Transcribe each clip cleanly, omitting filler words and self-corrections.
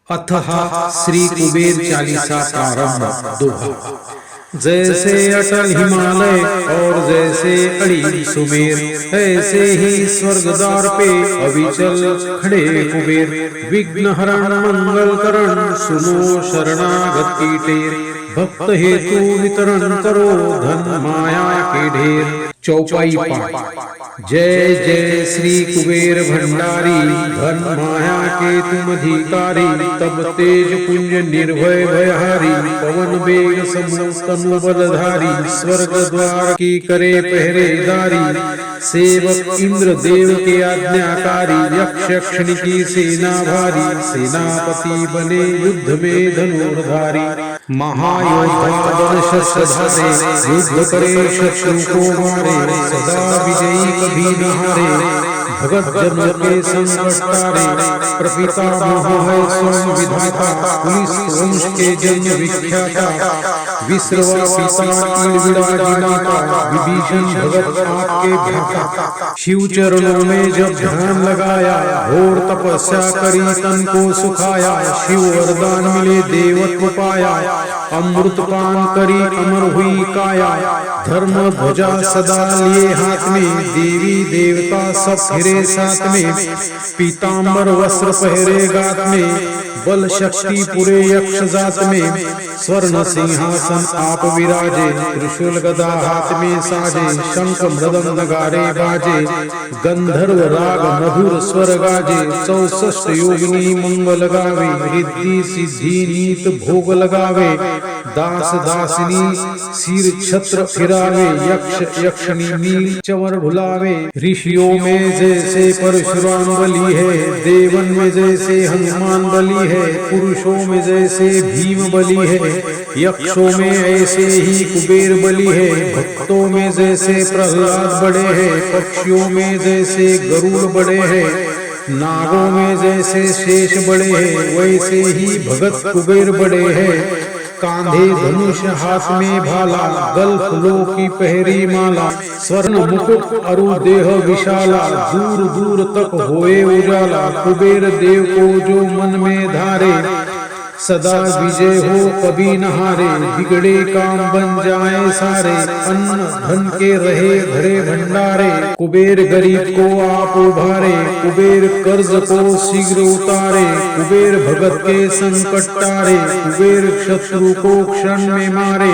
अथः श्री कुबेर चालीसा प्रारंभ। दोहा। जैसे अटल हिमालय और जैसे अड़ी सुमेर, ऐसे ही स्वर्ग द्वार पे अविचल खड़े कुबेर। विघ्न हरण मंगल करण, सुनो शरणागत की टेर। भक्त हेतु वितरण करो, धन माया के ढेर। चौपाई पाठ। जय जय श्री कुबेर भंडारी, धन माया के तुम अधिकारी। तब तेज पुंज निर्भय भयहारी, पवन वेग समूह तनु बलधारी। स्वर्ग द्वार की करे पहरेदारी, सेवक इंद्र देव के आज्ञाकारी। यक्ष यक्षिणी की सेना भारी, सेनापति बने युद्ध में धनुर्धारी। महायोद्धा बन शस्त्र धारे, युद्ध करे शत्रु को मारे। सदा विजयी कभी न हारे, भगत जन के संकट तारे। प्रपितामह है स्वयं विधाता, पुलिस वंश के जन्म विख्याता। विश्रवा पिता विराजिमाता, विभीषण भगत आपके भ्राता। शिव चरणों में जब ध्यान लगाया, घोर तपस्या करी तन को सुखाया। शिव वरदान मिले देवत्व पाया, अमृत पान करी अमर हुई काया। धर्म ध्वजा सदा लिए हाथ में, देवी देवता सब फिरे साथ में। पीताम्बर वस्त्र पहरे गात में, बल शक्ति पूरे यक्ष जात में। स्वर्ण सिंहासन आप विराजे, त्रिशूल गदा हाथ में साजे। शंख मृदंग नगारे बाजे, गंधर्व राग मधुर स्वर गाजे। 64 योगिनी मंगल गावे, रिद्धि सिद्धि नीत भोग लगावे। दास दासिनी सिर छत्र फिरावे, यक्ष यक्षिणी नील चवर भुलावे। ऋषियों में जैसे परशुराम बली है, देवन में जैसे हनुमान बली है। पुरुषों में जैसे भीम बली है, यक्षों में ऐसे ही कुबेर बली है। भक्तों में जैसे प्रहलाद बड़े हैं, पक्षियों में जैसे गरुड़ बड़े हैं। नागों में जैसे शेष बड़े हैं, वैसे ही भगत कुबेर बड़े हैं। कांधे धनुष हाथ में भाला, गल फूलों की पहरी माला। स्वर्ण मुकुट अरु देह विशाला, दूर दूर तक होए उजाला। कुबेर देव को जो मन में धारे, सदा विजय हो कभी न हारे। बिगड़े काम बन जाए सारे, अन्न धन के रहे भरे भंडारे। कुबेर गरीब को आप उभारे, कुबेर कर्ज को शीघ्र उतारे। कुबेर भगत के संकट टारे, कुबेर शत्रु को क्षण में मारे।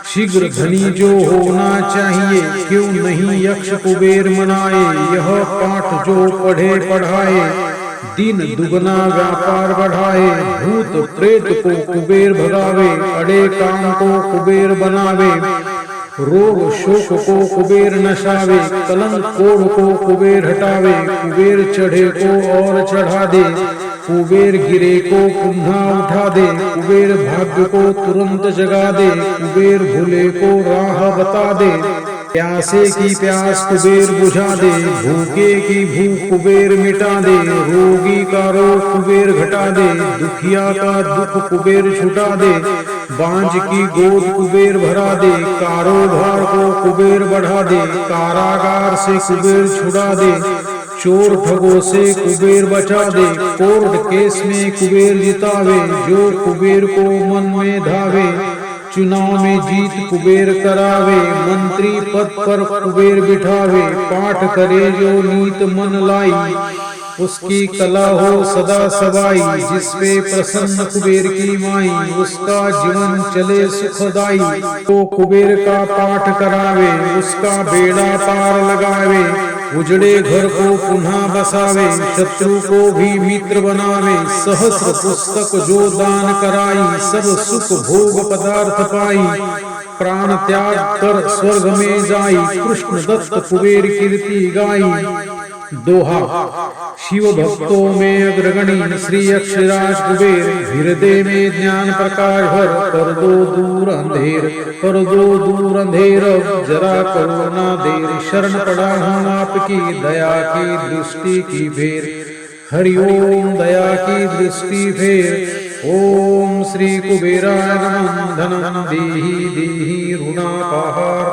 शीघ्र धनी जो होना चाहिए, क्यों नहीं यक्ष कुबेर मनाए। यह पाठ जो पढ़े पढ़ाए, दिन दुगना व्यापार बढ़ाए। भूत प्रेत को कुबेर भगावे, अड़े काम को कुबेर बनावे। रोग शोक को कुबेर नशावे, कलंक कोढ़ को कुबेर हटावे। कुबेर चढ़े को और चढ़ा दे, कुबेर गिरे को पुनः उठा दे। कुबेर भाग्य को तुरंत जगा दे, कुबेर भूले को राह बता दे। प्यासे की प्यास कुबेर बुझा दे, भूखे की भूख कुबेर मिटा दे। रोगी का रोग कुबेर घटा दे, दुखिया का दुख कुबेर छुटा दे। बांझ की गोद कुबेर भरा दे, कारोबार को कुबेर बढ़ा दे। कारागार से कुबेर छुड़ा दे, चोर ठगों से कुबेर बचा दे। कोर्ट केस में कुबेर जितावे, जो कुबेर को मन में धावे। चुनाव में जीत कुबेर करावे, मंत्री पद पर कुबेर बिठावे। पाठ करे जो नीत मन लाई, उसकी कला हो सदा सवाई। जिसपे प्रसन्न कुबेर की माई, उसका जीवन चले सुखदाई। तो कुबेर का पाठ करावे, उसका बेड़ा पार लगावे। उजड़े घर को पुनः बसावे, शत्रु को भी मित्र बनावे। सहस्र पुस्तक जो दान कराई, सब सुख भोग पदार्थ पाई। प्राण त्याग कर स्वर्ग में जाई, कृष्ण दत्त कुबेर कीर्ति गाई। दोहा। शिव भक्तों में अग्रगणी, श्री यक्षराज कुबेर। हृदय में ज्ञान प्रकाश भर, कर दो दूर अंधेर। कर दो दूर अंधेर, जरा करो ना देर। शरण पड़ा हूँ आपकी, दया की दृष्टि की फेर। हरिओम दया की दृष्टि फेर। ओम श्री कुबेराय नमः धनं देहि देहि ऋणापहार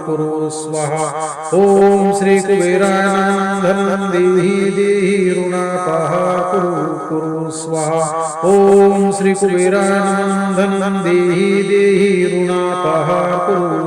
कुरु स्वाहा। ओम श्री कुबेराय नमः धनं देहि देहि ऋणापहार कुरु स्वाहा। ओम श्री कुबेराय नमः धनं देहि देहि ऋणापहार कुरु